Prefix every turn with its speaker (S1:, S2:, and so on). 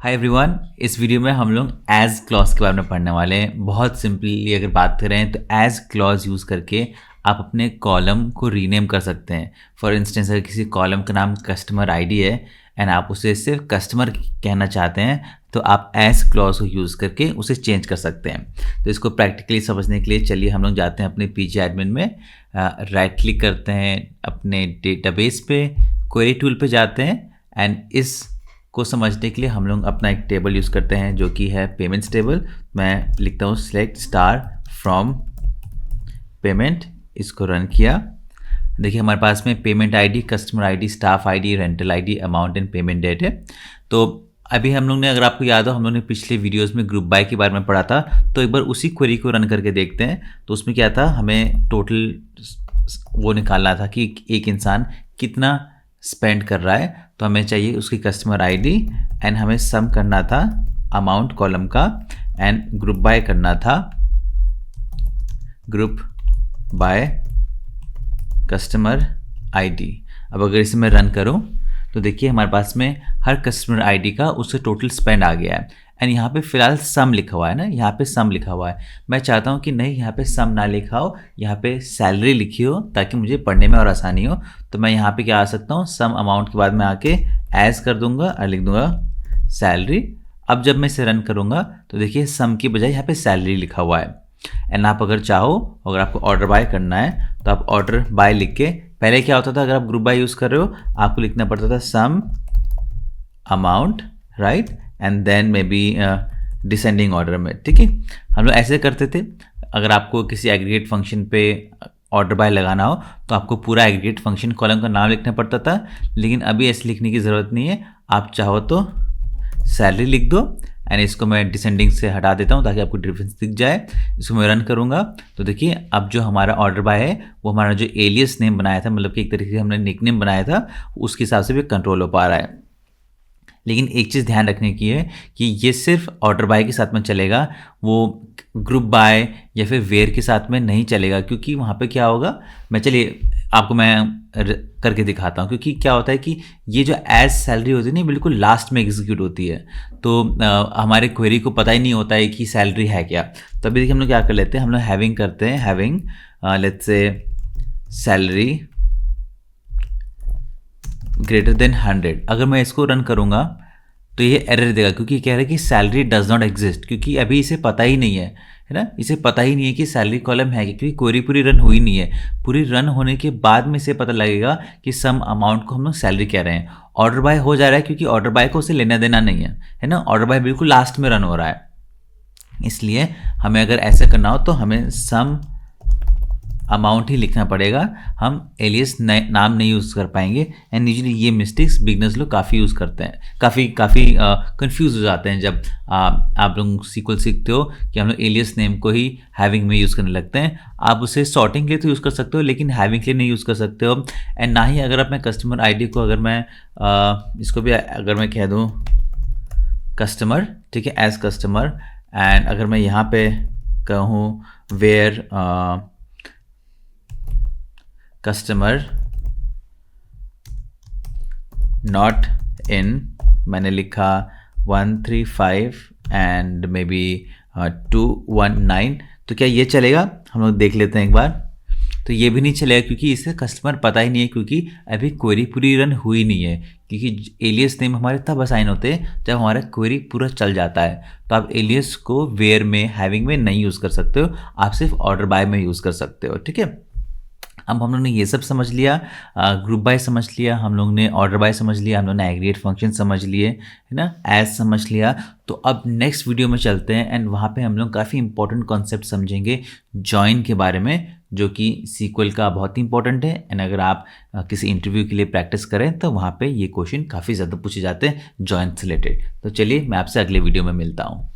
S1: Hi everyone, इस video में हम लोग एज क्लॉज के बारे में पढ़ने वाले हैं। बहुत सिंपली अगर बात करें तो एज क्लॉज यूज़ करके आप अपने कॉलम को रीनेम कर सकते हैं। फॉर इंस्टेंस अगर किसी कॉलम का नाम कस्टमर आईडी है एंड आप उसे सिर्फ कस्टमर कहना चाहते हैं तो आप एज क्लॉज को यूज़ करके उसे चेंज कर सकते हैं। तो इसको प्रैक्टिकली समझने के लिए चलिए हम लोग जाते हैं अपने पीजी एडमिन में, राइट क्लिक करते हैं अपने डेटाबेस पे, क्वेरी टूल पे जाते हैं एंड इस को समझने के लिए हम लोग अपना एक टेबल यूज़ करते हैं जो कि है पेमेंट्स टेबल। मैं लिखता हूँ सिलेक्ट स्टार फ्रॉम पेमेंट, इसको रन किया। देखिए हमारे पास में payment ID, customer ID, staff ID, rental ID, amount and payment date है। तो अभी हम लोग ने, अगर आपको याद हो, हम लोग ने पिछले वीडियोस में ग्रुप बाय के बारे में पढ़ा था, तो एक बार उसी क्वेरी को रन करके देखते हैं। तो उसमें क्या था, हमें टोटल वो निकालना था कि एक इंसान कितना स्पेंड कर रहा है। तो हमें चाहिए उसकी कस्टमर आईडी एंड हमें सम करना था अमाउंट कॉलम का एंड ग्रुप बाय करना था ग्रुप बाय कस्टमर आईडी। अब अगर इसे मैं रन करूं तो देखिए हमारे पास में हर कस्टमर आईडी का उससे टोटल स्पेंड आ गया है एंड यहाँ पे फिलहाल सम लिखा हुआ है ना, यहाँ पे सम लिखा हुआ है। मैं चाहता हूँ कि नहीं, यहाँ पे सम ना लिखा हो, यहाँ पे सैलरी लिखी हो ताकि मुझे पढ़ने में और आसानी हो। तो मैं यहाँ पे क्या आ सकता हूँ, सम अमाउंट के बाद में आके एज कर दूंगा और लिख दूंगा सैलरी। अब जब मैं इसे रन करूँगा तो देखिए सम की बजाय यहाँ पे सैलरी लिखा हुआ है। एंड आप अगर चाहो, अगर आपको ऑर्डर बाय करना है तो आप ऑर्डर बाय लिख के, पहले क्या होता था अगर आप ग्रुप बाय यूज़ कर रहे हो आपको लिखना पड़ता था sum amount, right, and then maybe descending order में। ठीक है, हम लोग ऐसे करते थे। अगर आपको किसी एग्रीगेट फंक्शन पे ऑर्डर बाय लगाना हो तो आपको पूरा एग्रीगेट फंक्शन कॉलम का नाम लिखना पड़ता था, लेकिन अभी ऐसे लिखने की ज़रूरत नहीं है। आप चाहो तो सैलरी लिख दो एंड इसको मैं डिसेंडिंग से हटा देता हूँ ताकि आपको डिफरेंस दिख जाए। इसको मैं रन करूँगा तो देखिए अब जो हमारा ऑर्डर बाय है वो हमारा जो एलियस नेम बनाया था, मतलब कि एक तरीके से हमने निकनेम बनाया था, उसके हिसाब से भी कंट्रोल हो पा रहा है। लेकिन एक चीज़ ध्यान रखने की है कि ये सिर्फ ऑर्डर बाय के साथ में चलेगा, वो ग्रुप बाय या फिर वेयर के साथ में नहीं चलेगा, क्योंकि वहाँ पे क्या होगा, चलिए आपको मैं करके दिखाता हूँ। क्योंकि क्या होता है कि ये जो एज सैलरी होती है ना, बिल्कुल लास्ट में एग्जीक्यूट होती है, तो हमारे क्वेरी को पता ही नहीं होता है कि सैलरी है क्या। तो अभी देखिए हम लोग क्या कर लेते हैं, हम लोग हैविंग करते हैं, having let's say salary greater than 100। अगर मैं इसको रन करूंगा तो ये एरर देगा क्योंकि कह रहा है कि सैलरी डज नॉट एग्जिस्ट, क्योंकि अभी इसे पता ही नहीं है ना, इसे पता ही नहीं है कि सैलरी कॉलम है, क्योंकि क्वेरी पूरी रन हुई नहीं है। पूरी रन होने के बाद में इसे पता लगेगा कि सम अमाउंट को हम लोग सैलरी कह रहे हैं। ऑर्डर बाय हो जा रहा है क्योंकि ऑर्डर बाय को उसे लेना देना नहीं है ना, ऑर्डर बाय बिल्कुल लास्ट में रन हो रहा है। इसलिए हमें अगर ऐसा करना हो तो हमें सम अमाउंट ही लिखना पड़ेगा, हम एलियस नाम नहीं यूज़ कर पाएंगे। एंड यूजुअली ये मिस्टेक्स बिगनर्स लोग काफ़ी यूज़ करते हैं, काफ़ी कंफ्यूज हो जाते हैं जब आप लोग सीक्वल सीखते हो कि हम लोग एलियस नेम को ही हैविंग में यूज़ करने लगते हैं। आप उसे सॉर्टिंग के लिए तो यूज़ कर सकते हो लेकिन हैविंग के लिए नहीं यूज़ कर सकते हो। एंड ना ही अगर अपने कस्टमर आईडी को, अगर मैं इसको भी अगर मैं कह दूँ कस्टमर, ठीक है, एज कस्टमर, एंड अगर मैं यहाँ पे कहूँ वेयर कस्टमर नॉट इन, मैंने लिखा 135 एंड मे बी 219, तो क्या ये चलेगा? हम लोग देख लेते हैं एक बार। तो ये भी नहीं चलेगा क्योंकि इसे कस्टमर पता ही नहीं है, क्योंकि अभी क्वेरी पूरी रन हुई नहीं है। क्योंकि एलियस नेम हमारे तब असाइन होते हैं जब हमारा क्वेरी पूरा चल जाता है। तो आप एलियस को वेयर में, हैविंग में नहीं यूज़ कर सकते हो, आप सिर्फ ऑर्डर बाय में यूज़ कर सकते हो। ठीक है, अब हम लोग ने ये सब समझ लिया, ग्रुप बाय समझ लिया, हम लोग ने ऑर्डर बाय समझ लिया, हम लोग ने एग्रीगेट फंक्शन समझ लिए, है ना, एज समझ लिया। तो अब नेक्स्ट वीडियो में चलते हैं एंड वहाँ पे हम लोग काफ़ी इंपॉर्टेंट कॉन्सेप्ट समझेंगे जॉइन के बारे में, जो कि सीक्वल का बहुत ही इंपॉर्टेंट है। एंड अगर आप किसी इंटरव्यू के लिए प्रैक्टिस करें तो वहाँ पे ये क्वेश्चन काफ़ी ज़्यादा पूछे जाते हैं जॉइन से रिलेटेड। तो चलिए मैं आपसे अगले वीडियो में मिलता हूँ।